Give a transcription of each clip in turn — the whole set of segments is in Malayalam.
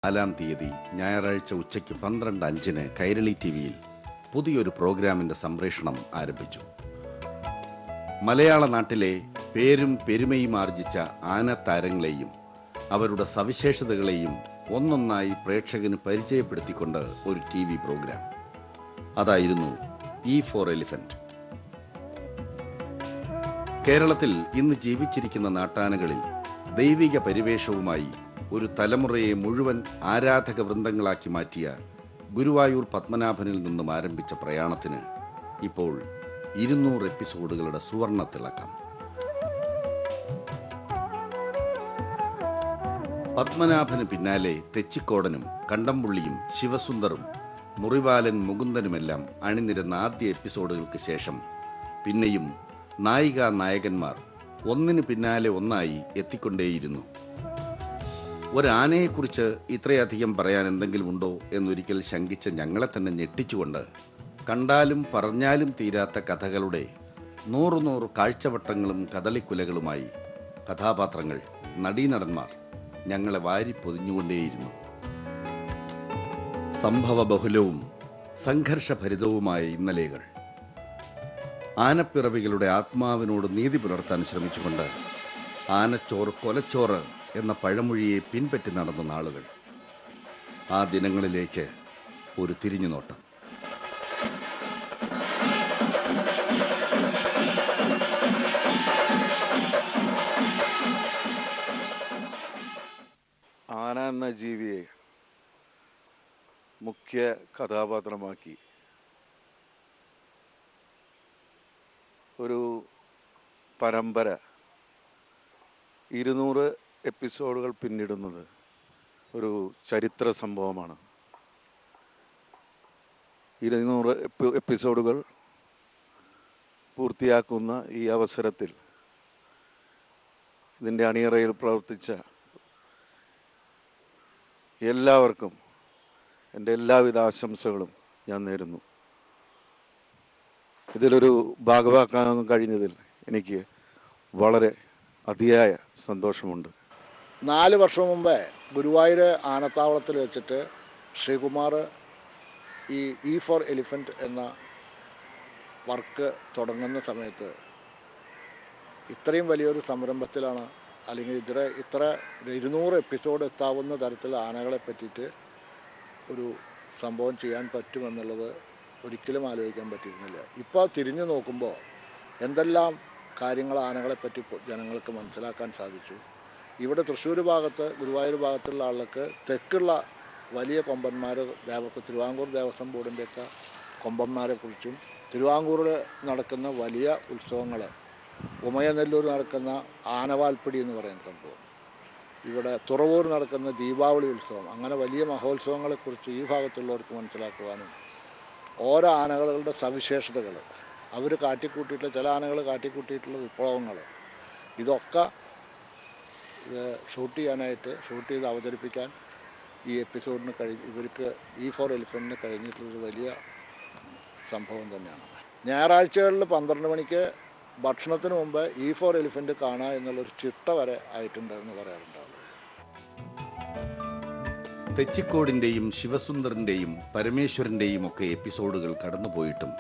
4 തീയതി ഞായറാഴ്ച ഉച്ചയ്ക്ക് 12:05 കൈരളി ടിവിയിൽ പുതിയൊരു പ്രോഗ്രാമിൻ്റെ സംപ്രേഷണം ആരംഭിച്ചു. മലയാള നാട്ടിലെ പേരും പെരുമയും ആർജിച്ച ആനത്താരങ്ങളെയും അവരുടെ സവിശേഷതകളെയും ഒന്നൊന്നായി പ്രേക്ഷകന് പരിചയപ്പെടുത്തിക്കൊണ്ട് ഒരു TV പ്രോഗ്രാം. അതായിരുന്നു E for Elephant. കേരളത്തിൽ ഇന്ന് ജീവിച്ചിരിക്കുന്ന നാട്ടാനകളിൽ ദൈവിക പരിവേഷവുമായി ഒരു തലമുറയെ മുഴുവൻ ആരാധക വൃന്ദങ്ങളാക്കി മാറ്റിയ ഗുരുവായൂർ പത്മനാഭനിൽ നിന്നും ആരംഭിച്ച പ്രയാണത്തിന് ഇപ്പോൾ 200 എപ്പിസോഡുകളുടെ സുവർണ തിളക്കം. പത്മനാഭന് പിന്നാലെ തെച്ചിക്കോടനും കണ്ടംപുള്ളിയും ശിവസുന്ദറും മുറിവാലൻ മുകുന്ദനുമെല്ലാം അണിനിരന്ന ആദ്യ എപ്പിസോഡുകൾക്ക് ശേഷം പിന്നെയും നായിക നായകന്മാർ ഒന്നിനു പിന്നാലെ ഒന്നായി എത്തിക്കൊണ്ടേയിരുന്നു. ഒരാനയെക്കുറിച്ച് ഇത്രയധികം പറയാൻ എന്തെങ്കിലും ഉണ്ടോ എന്നൊരിക്കൽ ശങ്കിച്ച ഞങ്ങളെ തന്നെ ഞെട്ടിച്ചുകൊണ്ട് കണ്ടാലും പറഞ്ഞാലും തീരാത്ത കഥകളുടെ 100 കാഴ്ചവട്ടങ്ങളും കദളിക്കുലകളുമായി കഥാപാത്രങ്ങൾ, നടീനടന്മാർ ഞങ്ങളെ വാരി പൊതിഞ്ഞുകൊണ്ടേയിരുന്നു. സംഭവബഹുലവും സംഘർഷഭരിതവുമായ ഇന്നലെകൾ, ആനപ്പിറവികളുടെ ആത്മാവിനോട് നീതി പുലർത്താൻ ശ്രമിച്ചുകൊണ്ട് ആനച്ചോറ് കൊലച്ചോറ് എന്ന പഴമൊഴിയെ പിൻപറ്റി നടന്ന നാളുകൾ, ആ ദിനങ്ങളിലേക്ക് ഒരു തിരിഞ്ഞുനോട്ടം. ആന എന്ന ജീവിയെ മുഖ്യ കഥാപാത്രമാക്കി ഒരു പരമ്പര 200 എപ്പിസോഡുകൾ പിന്നിടുന്നത് ഒരു ചരിത്ര സംഭവമാണ്. 200 എപ്പിസോഡുകൾ പൂർത്തിയാക്കുന്ന ഈ അവസരത്തിൽ ഇതിൻ്റെ അണിയറയിൽ പ്രവർത്തിച്ച എല്ലാവർക്കും എൻ്റെ എല്ലാവിധ ആശംസകളും ഞാൻ നേരുന്നു. ഇതിലൊരു ഭാഗമാക്കാൻ കഴിഞ്ഞതിൽ എനിക്ക് വളരെ അതിയായ സന്തോഷമുണ്ട്. 4 വർഷം മുമ്പേ ഗുരുവായൂർ ആനത്താവളത്തിൽ വെച്ചിട്ട് ശ്രീകുമാർ ഈ E for Elephant എന്ന വർക്ക് തുടങ്ങുന്ന സമയത്ത് ഇത്രയും വലിയൊരു സംരംഭത്തിലാണ്, അല്ലെങ്കിൽ ഇത്ര 200 എപ്പിസോഡ് എത്താവുന്ന തരത്തിൽ ആനകളെ പറ്റിയിട്ട് ഒരു സംഭവം ചെയ്യാൻ പറ്റുമെന്നുള്ളത് ഒരിക്കലും ആലോചിക്കാൻ പറ്റിയിരുന്നില്ല. ഇപ്പോൾ തിരിഞ്ഞു നോക്കുമ്പോൾ എന്തെല്ലാം കാര്യങ്ങൾ ആനകളെപ്പറ്റി ജനങ്ങൾക്ക് മനസ്സിലാക്കാൻ സാധിച്ചു. ഇവിടെ തൃശ്ശൂർ ഭാഗത്ത്, ഗുരുവായൂർ ഭാഗത്തുള്ള ആളുകൾക്ക് തെക്കുള്ള വലിയ കൊമ്പന്മാർ, തിരുവാങ്കൂർ ദേവസ്വം ബോർഡിൻ്റെയൊക്കെ കൊമ്പന്മാരെക്കുറിച്ചും, തിരുവാങ്കൂറിൽ നടക്കുന്ന വലിയ ഉത്സവങ്ങൾ, ഉമയനെല്ലൂർ നടക്കുന്ന ആനവാൽപ്പടി എന്ന് പറയുന്ന സംഭവം, ഇവിടെ തുറവൂർ നടക്കുന്ന ദീപാവലി ഉത്സവം, അങ്ങനെ വലിയ മഹോത്സവങ്ങളെക്കുറിച്ച് ഈ ഭാഗത്തുള്ളവർക്ക് മനസ്സിലാക്കുവാനും ഓരോ ആനകളുടെ സവിശേഷതകൾ, അവർ കാട്ടിക്കൂട്ടിയിട്ടുള്ള, ചില ആനകൾ കാട്ടിക്കൂട്ടിയിട്ടുള്ള വിപ്ലവങ്ങൾ, ഇതൊക്കെ ഷൂട്ട് ചെയ്ത് അവതരിപ്പിക്കാൻ ഈ എപ്പിസോഡിന് ഇവർക്ക് E for Elephantന് കഴിഞ്ഞിട്ടുള്ളൊരു വലിയ സംഭവം തന്നെയാണ്. ഞായറാഴ്ചകളിൽ 12 മണിക്ക് ഭക്ഷണത്തിന് മുമ്പ് E for Elephant കാണുക എന്നുള്ളൊരു ചിട്ട വരെ ആയിട്ടുണ്ടെന്ന് പറയാറുണ്ട്. തെച്ചിക്കോടിൻ്റെയും ശിവസുന്ദറിൻ്റെയും പരമേശ്വരൻ്റെയും ഒക്കെ എപ്പിസോഡുകൾ കടന്നുപോയിട്ടും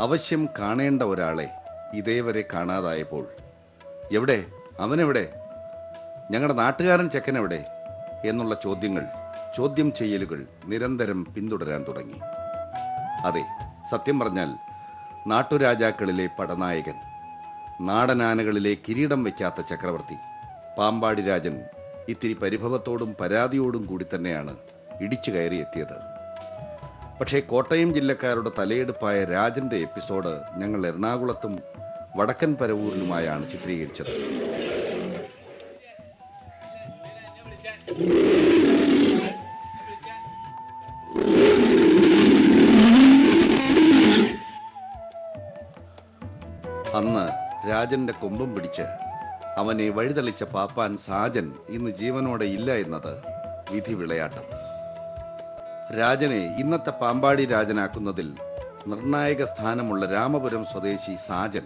അവശ്യം കാണേണ്ട ഒരാളെ ഇതേവരെ കാണാതായപ്പോൾ, എവിടെ അവനെവിടെ, ഞങ്ങളുടെ നാട്ടുകാരൻ ചെക്കനെവിടെ എന്നുള്ള ചോദ്യം ചെയ്യലുകൾ നിരന്തരം പിന്തുടരാൻ തുടങ്ങി. അതെ, സത്യം പറഞ്ഞാൽ നാട്ടുരാജാക്കളിലെ പടനായകൻ, നാടനാനകളിലെ കിരീടം വയ്ക്കാത്ത ചക്രവർത്തി പാമ്പാടി രാജൻ ഇത്തിരി പരിഭവത്തോടും പരാതിയോടും കൂടി തന്നെയാണ് ഇടിച്ചു കയറി എത്തിയത്. പക്ഷേ കോട്ടയം ജില്ലക്കാരുടെ തലയെടുപ്പായ രാജന്റെ എപ്പിസോഡ് ഞങ്ങൾ എറണാകുളത്തും വടക്കൻ പരവൂരിലുമായാണ് ചിത്രീകരിച്ചത്. അന്ന് രാജന്റെ കൊമ്പും പിടിച്ച് അവനെ വഴിതളിച്ച പാപ്പാൻ സാജൻ ഇന്ന് ജീവനോടെ ഇല്ല എന്നത് വിധി വിളയാട്ടം. രാജനെ ഇന്നത്തെ പാമ്പാടി രാജനാക്കുന്നതിൽ നിർണായക സ്ഥാനമുള്ള രാമപുരം സ്വദേശി സാജൻ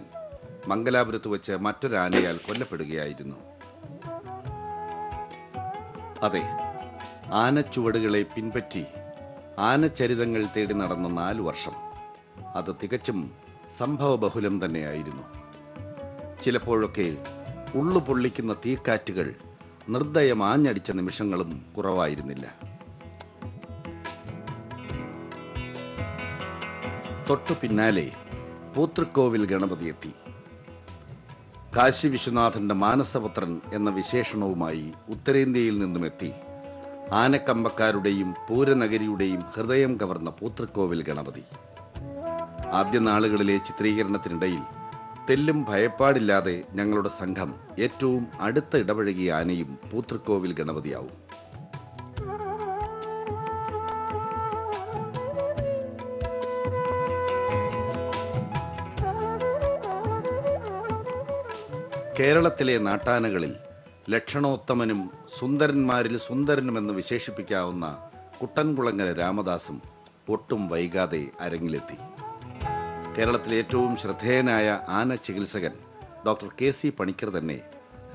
മംഗലാപുരത്ത് വെച്ച് മറ്റൊരാനയാൽ കൊല്ലപ്പെടുകയായിരുന്നു. അതെ, ആനച്ചുവടുകളെ പിൻപറ്റി ആനച്ചരിതങ്ങൾ തേടി നടന്ന 4 വർഷം അത് തികച്ചും സംഭവബഹുലം തന്നെയായിരുന്നു. ചിലപ്പോഴൊക്കെ ഉള്ളു പൊള്ളിക്കുന്ന തീക്കാറ്റുകൾ നിർദ്ദയം ആഞ്ഞടിച്ച നിമിഷങ്ങളും കുറവായിരുന്നില്ല. തൊട്ടു പിന്നാലെ പൂത്തൃക്കോവിൽ ഗണപതി എത്തി. കാശി വിശ്വനാഥന്റെ മാനസപുത്രൻ എന്ന വിശേഷണവുമായി ഉത്തരേന്ത്യയിൽ നിന്നുമെത്തി ആനക്കമ്പക്കാരുടെയും പൂരനഗരിയുടെയും ഹൃദയം കവർന്ന പൂത്തൃക്കോവിൽ ഗണപതി. ആദ്യ നാളുകളിലെ ചിത്രീകരണത്തിനിടയിൽ തെല്ലും ഭയപ്പാടില്ലാതെ ഞങ്ങളുടെ സംഘം ഏറ്റവും അടുത്ത ഇടപഴകിയ ആനയും പൂത്തൃക്കോവിൽ ഗണപതിയാവും. കേരളത്തിലെ നാട്ടാനകളിൽ ലക്ഷണോത്തമനും സുന്ദരന്മാരിൽ സുന്ദരനുമെന്ന് വിശേഷിപ്പിക്കാവുന്ന കുട്ടൻകുളങ്ങര രാമദാസും ഒട്ടും വൈകാതെ അരങ്ങിലെത്തി. കേരളത്തിലെ ഏറ്റവും ശ്രദ്ധേയനായ ആന ചികിത്സകൻ ഡോക്ടർ KC പണിക്കർ തന്നെ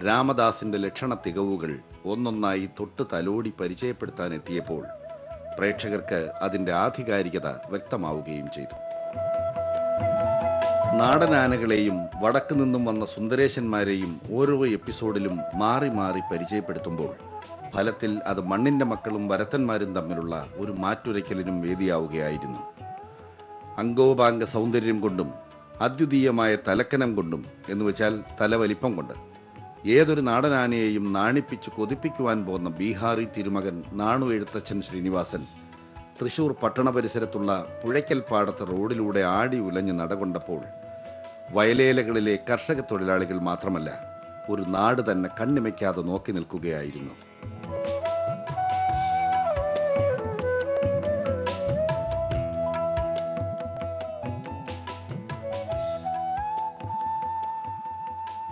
രാമദാസിന്റെ ലക്ഷണ തികവുകൾ ഒന്നൊന്നായി തൊട്ട് തലോടി പരിചയപ്പെടുത്താൻ എത്തിയപ്പോൾ പ്രേക്ഷകർക്ക് അതിന്റെ ആധികാരികത വ്യക്തമാവുകയും ചെയ്തു. നാടനാനകളെയും വടക്കു നിന്നും വന്ന സുന്ദരേശന്മാരെയും ഓരോ എപ്പിസോഡിലും മാറി മാറി പരിചയപ്പെടുത്തുമ്പോൾ ഫലത്തിൽ അത് മണ്ണിന്റെ മക്കളും വരത്തന്മാരും തമ്മിലുള്ള ഒരു മാറ്റുരയ്ക്കലിനും വേദിയാവുകയായിരുന്നു. അംഗോപാംഗ സൗന്ദര്യം കൊണ്ടും അദ്വിതീയമായ തലക്കനം കൊണ്ടും എന്നുവെച്ചാൽ തലവലിപ്പം കൊണ്ട് ഏതൊരു നാടനാനയെയും നാണിപ്പിച്ച് കൊതിപ്പിക്കുവാൻ പോകുന്ന ബീഹാറി തിരുമകൻ നാണു എഴുത്തച്ഛൻ ശ്രീനിവാസൻ തൃശൂർ പട്ടണ പരിസരത്തുള്ള പുഴയ്ക്കൽ പാടത്ത് റോഡിലൂടെ ആടി ഉലഞ്ഞ് നടകൊണ്ടപ്പോൾ വയലേലകളിലെ കർഷക തൊഴിലാളികൾ മാത്രമല്ല, ഒരു നാട് തന്നെ കണ്ണിമയ്ക്കാതെ നോക്കി നിൽക്കുകയായിരുന്നു.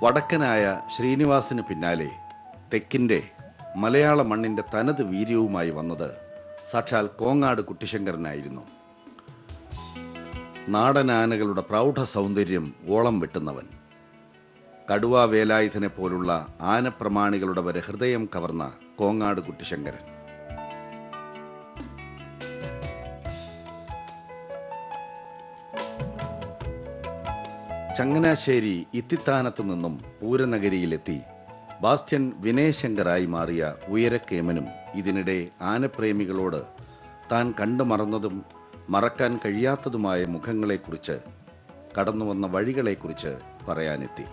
വടക്കനായ ശ്രീനിവാസിന് പിന്നാലെ തെക്കിൻ്റെ മലയാള മണ്ണിൻ്റെ തനത് വീര്യവുമായി വന്നത് സാക്ഷാൽ കോങ്ങാട് കുട്ടിശങ്കരനായിരുന്നു. നാടനാനകളുടെ പ്രൗഢ സൗന്ദര്യം ഓളം വെട്ടുന്നവൻ, കടുവാ വേലായുധനെ പോലുള്ള ആനപ്രമാണികളുടെ വരെ ഹൃദയം കവർന്ന കോങ്ങാട് കുട്ടിശങ്കരൻ. ചങ്ങനാശ്ശേരി ഇത്തിത്താനത്തു നിന്നും പൂരനഗരിയിലെത്തി ബാസ്റ്റ്യൻ വിനയശങ്കറായി മാറിയ ഉയരക്കേമനും ഇതിനിടെ ആനപ്രേമികളോട് താൻ കണ്ടു മറന്നതും മറക്കാൻ കഴിയാത്തതുമായ മുഖങ്ങളെക്കുറിച്ച്, കടന്നുവന്ന വഴികളെക്കുറിച്ച് പറയാനെത്തി.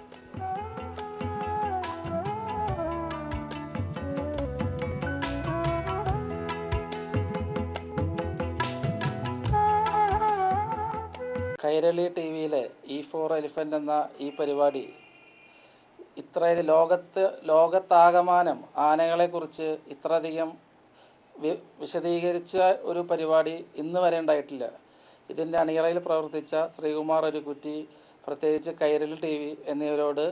കൈരളി TV-യിലെ E4 എലിഫൻ്റ് എന്ന ഈ പരിപാടി ലോകത്താകമാനം ആനകളെക്കുറിച്ച് ഇത്രയധികം വിശദീകരിച്ച ഒരു പരിപാടി ഇന്ന് വരെ ഉണ്ടായിട്ടില്ല. ഇതിൻ്റെ അണിയറയിൽ പ്രവർത്തിച്ച ശ്രീകുമാർ ഒരുക്കുറ്റി, പ്രത്യേകിച്ച് കൈരളി TV എന്നിവരോട്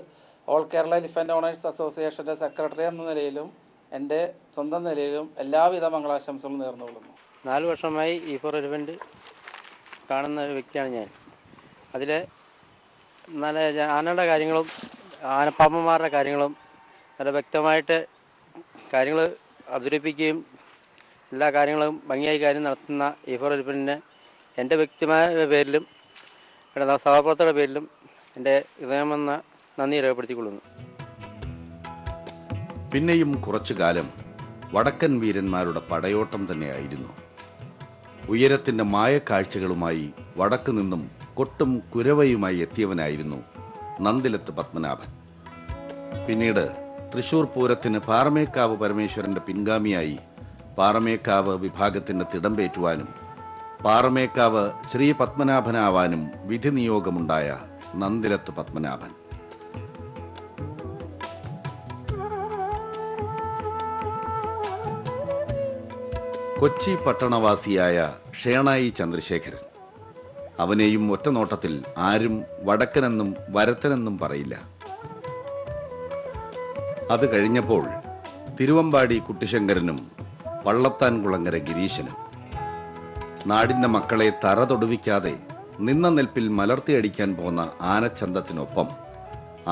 ഓൾ കേരള എലിഫൻ്റ് ഓണേഴ്സ് അസോസിയേഷൻ്റെ സെക്രട്ടറി എന്ന നിലയിലും എൻ്റെ സ്വന്തം നിലയിലും എല്ലാവിധ മംഗളാശംസകളും നേർന്നുകൊള്ളുന്നു. 4 വർഷമായി E4 എലിഫൻ്റ് കാണുന്ന ഒരു വ്യക്തിയാണ് ഞാൻ. അതിൽ നല്ല ആനയുടെ കാര്യങ്ങളും ആനപ്പാപ്പന്മാരുടെ കാര്യങ്ങളും നല്ല വ്യക്തമായിട്ട് കാര്യങ്ങൾ അവതരിപ്പിക്കുകയും എല്ലാ കാര്യങ്ങളും ഭംഗിയായി കാര്യം നടത്തുന്ന E4 എലിഫൻ്റിനെ എൻ്റെ വ്യക്തിമായ പേരിലും സഹപ്രവർത്തകരുടെ പേരിലും എൻ്റെ ഹൃദയമെന്ന നന്ദി രേഖപ്പെടുത്തിക്കൊള്ളുന്നു. പിന്നെയും കുറച്ചു കാലം വടക്കൻ വീരന്മാരുടെ പടയോട്ടം തന്നെയായിരുന്നു. ഉയരത്തിൻ്റെ മായക്കാഴ്ചകളുമായി വടക്കു നിന്നും കൊട്ടും കുരവയുമായി എത്തിയവനായിരുന്നു നന്ദിലത്ത് പത്മനാഭൻ. പിന്നീട് തൃശൂർ പൂരത്തിന് പാറമേക്കാവ് പരമേശ്വരന്റെ പിൻഗാമിയായി പാറമേക്കാവ് വിഭാഗത്തിന് തിടമ്പേറ്റുവാനും പാറമേക്കാവ് ശ്രീ പത്മനാഭനാവാനും വിധി നിയോഗമുണ്ടായ നന്ദിലത്ത് പത്മനാഭൻ. കൊച്ചി പട്ടണവാസിയായ ഷേണായി ചന്ദ്രശേഖരൻ. അവനെയും ഒറ്റനോട്ടത്തിൽ ആരും വടക്കനെന്നും വരത്തനെന്നും പറയില്ല. അത് കഴിഞ്ഞപ്പോൾ തിരുവമ്പാടി കുട്ടിശങ്കരനും വള്ളത്താൻകുളങ്ങര ഗിരീശനും. നാടിൻ്റെ മക്കളെ തറ തൊടുവിക്കാതെ നിന്ന നെൽപ്പിൽ മലർത്തിയടിക്കാൻ പോന്ന ആനച്ചന്തത്തിനൊപ്പം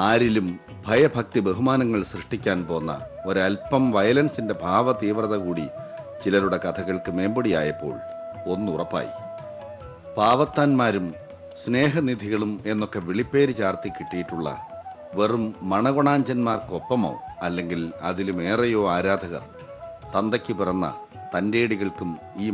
ആരിലും ഭയഭക്തി ബഹുമാനങ്ങൾ സൃഷ്ടിക്കാൻ പോന്ന ഒരൽപ്പം വയലൻസിന്റെ ഭാവതീവ്രത കൂടി ചിലരുടെ കഥകൾക്ക് മേമ്പൊടിയായപ്പോൾ ഒന്നുറപ്പായി. പാവത്താന്മാരും സ്നേഹനിധികളും എന്നൊക്കെ വിളിപ്പേര് ചാർത്തി കിട്ടിയിട്ടുള്ള വെറും മണകൊണാഞ്ചന്മാർക്കൊപ്പമോ അല്ലെങ്കിൽ അതിലുമേറെയോ ആരാധകർ തന്തയ്ക്ക് പിറന്ന തൻ്റേടികൾക്കും ഈ